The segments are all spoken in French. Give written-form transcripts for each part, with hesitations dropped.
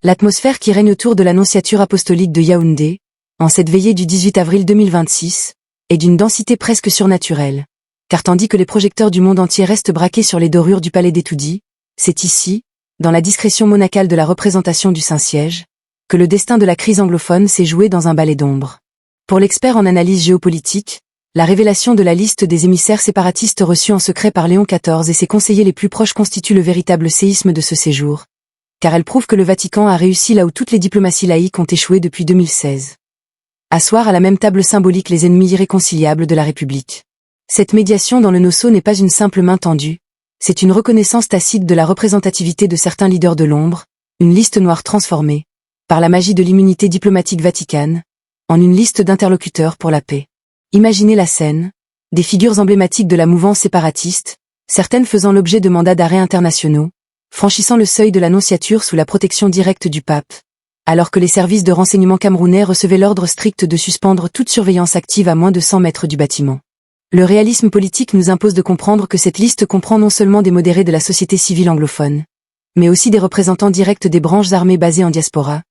L'atmosphère qui règne autour de l'annonciature apostolique de Yaoundé, en cette veillée du 18 avril 2026, est d'une densité presque surnaturelle. Car tandis que les projecteurs du monde entier restent braqués sur les dorures du palais d'Etoudi, c'est ici, dans la discrétion monacale de la représentation du Saint-Siège, que le destin de la crise anglophone s'est joué dans un balai d'ombre. Pour l'expert en analyse géopolitique, la révélation de la liste des émissaires séparatistes reçus en secret par Léon XIV et ses conseillers les plus proches constitue le véritable séisme de ce séjour, car elle prouve que le Vatican a réussi là où toutes les diplomaties laïques ont échoué depuis 2016. Asseoir à la même table symbolique les ennemis irréconciliables de la République. Cette médiation dans le Nosso n'est pas une simple main tendue, c'est une reconnaissance tacite de la représentativité de certains leaders de l'ombre, une liste noire transformée, par la magie de l'immunité diplomatique vaticane, en une liste d'interlocuteurs pour la paix. Imaginez la scène, des figures emblématiques de la mouvance séparatiste, certaines faisant l'objet de mandats d'arrêt internationaux, franchissant le seuil de l'annonciature sous la protection directe du pape, alors que les services de renseignement camerounais recevaient l'ordre strict de suspendre toute surveillance active à moins de 100 mètres du bâtiment. Le réalisme politique nous impose de comprendre que cette liste comprend non seulement des modérés de la société civile anglophone, mais aussi des représentants directs des branches armées basées en diaspora,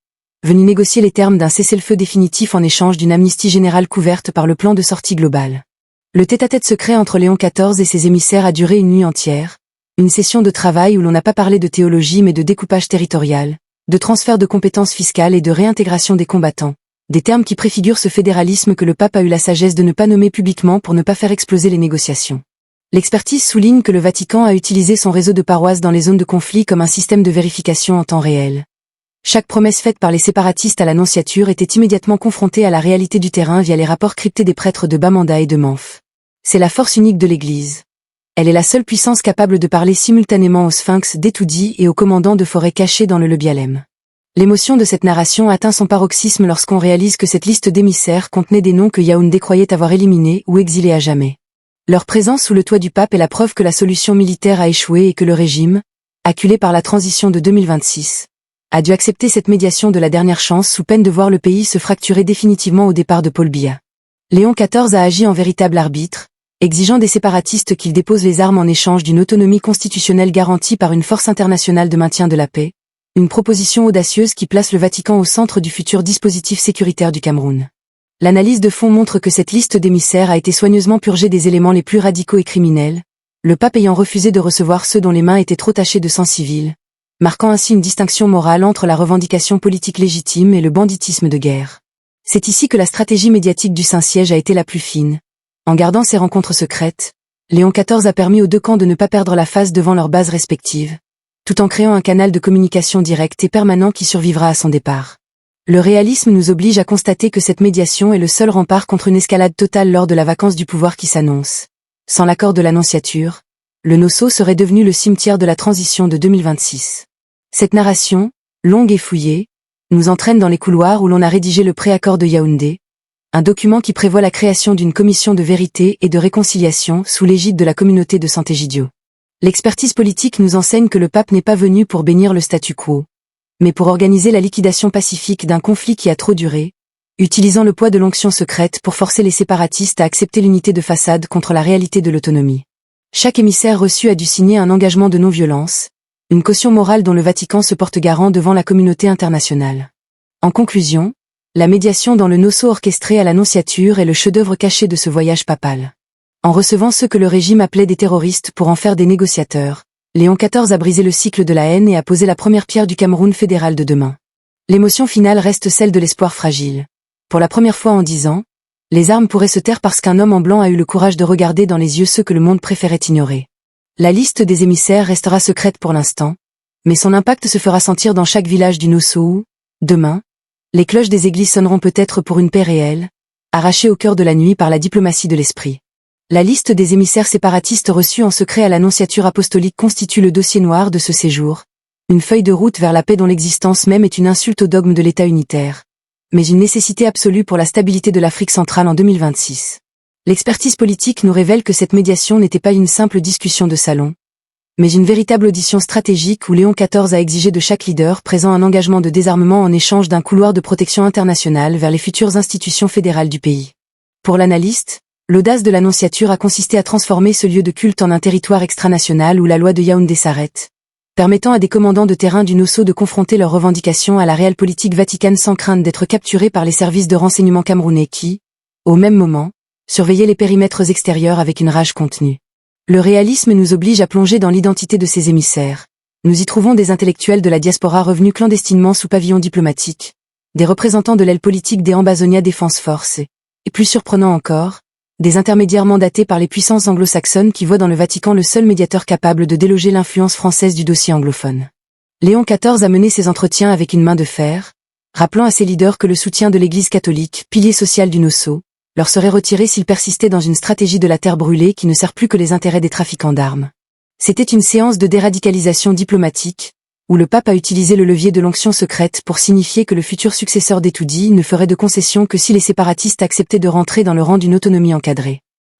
venus négocier les termes d'un cessez-le-feu définitif en échange d'une amnistie générale couverte par le plan de sortie global. Le tête-à-tête secret entre Léon XIV et ses émissaires a duré une nuit entière, une session de travail où l'on n'a pas parlé de théologie mais de découpage territorial, de transfert de compétences fiscales et de réintégration des combattants, des termes qui préfigurent ce fédéralisme que le pape a eu la sagesse de ne pas nommer publiquement pour ne pas faire exploser les négociations. L'expertise souligne que le Vatican a utilisé son réseau de paroisses dans les zones de conflit comme un système de vérification en temps réel. Chaque promesse faite par les séparatistes à l'annonciature était immédiatement confrontée à la réalité du terrain via les rapports cryptés des prêtres de Bamenda et de Manf. C'est la force unique de l'Église. Elle est la seule puissance capable de parler simultanément au sphinx d'Etoudi et au commandant de forêt caché dans le Lebialem. L'émotion de cette narration atteint son paroxysme lorsqu'on réalise que cette liste d'émissaires contenait des noms que Yaoundé croyait avoir éliminés ou exilés à jamais. Leur présence sous le toit du pape est la preuve que la solution militaire a échoué et que le régime, acculé par la transition de 2026, a dû accepter cette médiation de la dernière chance sous peine de voir le pays se fracturer définitivement au départ de Paul Biya. Léon XIV a agi en véritable arbitre, exigeant des séparatistes qu'ils déposent les armes en échange d'une autonomie constitutionnelle garantie par une force internationale de maintien de la paix, une proposition audacieuse qui place le Vatican au centre du futur dispositif sécuritaire du Cameroun. L'analyse de fond montre que cette liste d'émissaires a été soigneusement purgée des éléments les plus radicaux et criminels, le pape ayant refusé de recevoir ceux dont les mains étaient trop tachées de sang civil, marquant ainsi une distinction morale entre la revendication politique légitime et le banditisme de guerre. C'est ici que la stratégie médiatique du Saint-Siège a été la plus fine. En gardant ces rencontres secrètes, Léon XIV a permis aux deux camps de ne pas perdre la face devant leurs bases respectives, tout en créant un canal de communication direct et permanent qui survivra à son départ. Le réalisme nous oblige à constater que cette médiation est le seul rempart contre une escalade totale lors de la vacance du pouvoir qui s'annonce. Sans l'accord de l'annonciature, le Nosso serait devenu le cimetière de la transition de 2026. Cette narration, longue et fouillée, nous entraîne dans les couloirs où l'on a rédigé le préaccord de Yaoundé, un document qui prévoit la création d'une commission de vérité et de réconciliation sous l'égide de la communauté de Sant'Egidio. L'expertise politique nous enseigne que le pape n'est pas venu pour bénir le statu quo, mais pour organiser la liquidation pacifique d'un conflit qui a trop duré, utilisant le poids de l'onction secrète pour forcer les séparatistes à accepter l'unité de façade contre la réalité de l'autonomie. Chaque émissaire reçu a dû signer un engagement de non-violence, une caution morale dont le Vatican se porte garant devant la communauté internationale. En conclusion, la médiation dans le Nosso orchestré à l'annonciature est le chef-d'œuvre caché de ce voyage papal. En recevant ceux que le régime appelait des terroristes pour en faire des négociateurs, Léon XIV a brisé le cycle de la haine et a posé la première pierre du Cameroun fédéral de demain. L'émotion finale reste celle de l'espoir fragile. Pour la première fois en 10 ans, les armes pourraient se taire parce qu'un homme en blanc a eu le courage de regarder dans les yeux ceux que le monde préférait ignorer. La liste des émissaires restera secrète pour l'instant, mais son impact se fera sentir dans chaque village du Nosso où, demain, les cloches des églises sonneront peut-être pour une paix réelle, arrachée au cœur de la nuit par la diplomatie de l'esprit. La liste des émissaires séparatistes reçus en secret à l'annonciature apostolique constitue le dossier noir de ce séjour, une feuille de route vers la paix dont l'existence même est une insulte au dogme de l'État unitaire, mais une nécessité absolue pour la stabilité de l'Afrique centrale en 2026. L'expertise politique nous révèle que cette médiation n'était pas une simple discussion de salon, mais une véritable audition stratégique où Léon XIV a exigé de chaque leader présent un engagement de désarmement en échange d'un couloir de protection internationale vers les futures institutions fédérales du pays. Pour l'analyste, l'audace de l'annonciature a consisté à transformer ce lieu de culte en un territoire extranational où la loi de Yaoundé s'arrête, permettant à des commandants de terrain du NOSO de confronter leurs revendications à la réelle politique vaticane sans crainte d'être capturés par les services de renseignement camerounais qui, au même moment, surveillaient les périmètres extérieurs avec une rage contenue. Le réalisme nous oblige à plonger dans l'identité de ces émissaires. Nous y trouvons des intellectuels de la diaspora revenus clandestinement sous pavillon diplomatique, des représentants de l'aile politique des Ambazonia Defense Force et plus surprenant encore, des intermédiaires mandatés par les puissances anglo-saxonnes qui voient dans le Vatican le seul médiateur capable de déloger l'influence française du dossier anglophone. Léon XIV a mené ses entretiens avec une main de fer, rappelant à ses leaders que le soutien de l'Église catholique, pilier social du NOSO, leur serait retiré s'ils persistaient dans une stratégie de la terre brûlée qui ne sert plus que les intérêts des trafiquants d'armes. C'était une séance de déradicalisation diplomatique, où le pape a utilisé le levier de l'onction secrète pour signifier que le futur successeur d'Etoudi ne ferait de concessions que si les séparatistes acceptaient de rentrer dans le rang d'une autonomie encadrée.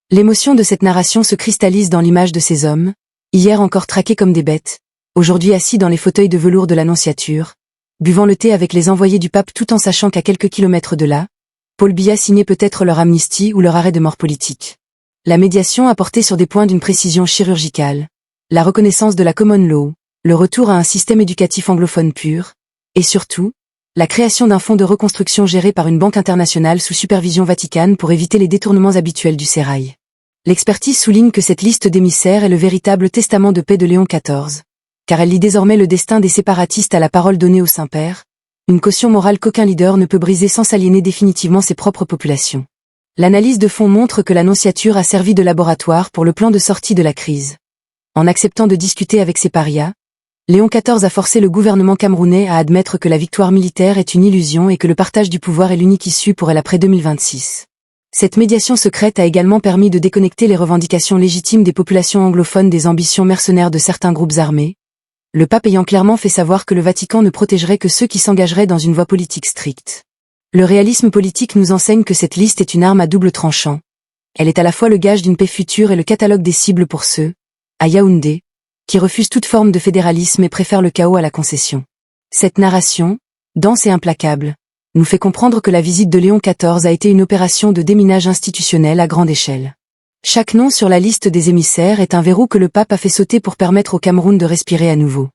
L'émotion de cette narration se cristallise dans l'image de ces hommes, hier encore traqués comme des bêtes, aujourd'hui assis dans les fauteuils de velours de l'Annonciature, buvant le thé avec les envoyés du pape tout en sachant qu'à quelques kilomètres de là, Paul Biya signait peut-être leur amnistie ou leur arrêt de mort politique. La médiation a porté sur des points d'une précision chirurgicale, la reconnaissance de la common law, le retour à un système éducatif anglophone pur, et surtout, la création d'un fonds de reconstruction géré par une banque internationale sous supervision vaticane pour éviter les détournements habituels du sérail. L'expertise souligne que cette liste d'émissaires est le véritable testament de paix de Léon XIV, car elle lie désormais le destin des séparatistes à la parole donnée au Saint-Père, une caution morale qu'aucun leader ne peut briser sans s'aliéner définitivement ses propres populations. L'analyse de fond montre que l'Annonciature a servi de laboratoire pour le plan de sortie de la crise. En acceptant de discuter avec ses parias, Léon XIV a forcé le gouvernement camerounais à admettre que la victoire militaire est une illusion et que le partage du pouvoir est l'unique issue pour elle après 2026. Cette médiation secrète a également permis de déconnecter les revendications légitimes des populations anglophones des ambitions mercenaires de certains groupes armés, le pape ayant clairement fait savoir que le Vatican ne protégerait que ceux qui s'engageraient dans une voie politique stricte. Le réalisme politique nous enseigne que cette liste est une arme à double tranchant. Elle est à la fois le gage d'une paix future et le catalogue des cibles pour ceux, à Yaoundé, qui refusent toute forme de fédéralisme et préfèrent le chaos à la concession. Cette narration, dense et implacable, nous fait comprendre que la visite de Léon XIV a été une opération de déminage institutionnel à grande échelle. Chaque nom sur la liste des émissaires est un verrou que le pape a fait sauter pour permettre au Cameroun de respirer à nouveau.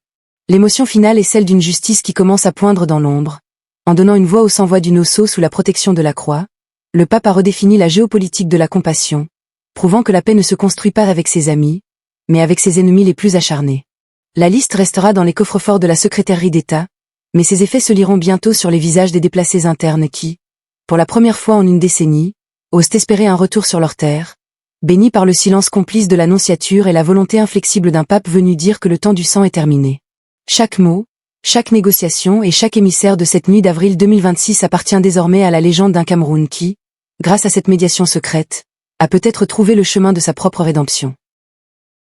L'émotion finale est celle d'une justice qui commence à poindre dans l'ombre. En donnant une voix aux sans-voix du NOSO sous la protection de la croix, le pape a redéfini la géopolitique de la compassion, prouvant que la paix ne se construit pas avec ses amis, mais avec ses ennemis les plus acharnés. La liste restera dans les coffres-forts de la secrétairerie d'État, mais ses effets se liront bientôt sur les visages des déplacés internes qui, pour la première fois en une décennie, osent espérer un retour sur leur terre, bénis par le silence complice de l'Annonciature et la volonté inflexible d'un pape venu dire que le temps du sang est terminé. Chaque mot, chaque négociation et chaque émissaire de cette nuit d'avril 2026 appartient désormais à la légende d'un Cameroun qui, grâce à cette médiation secrète, a peut-être trouvé le chemin de sa propre rédemption.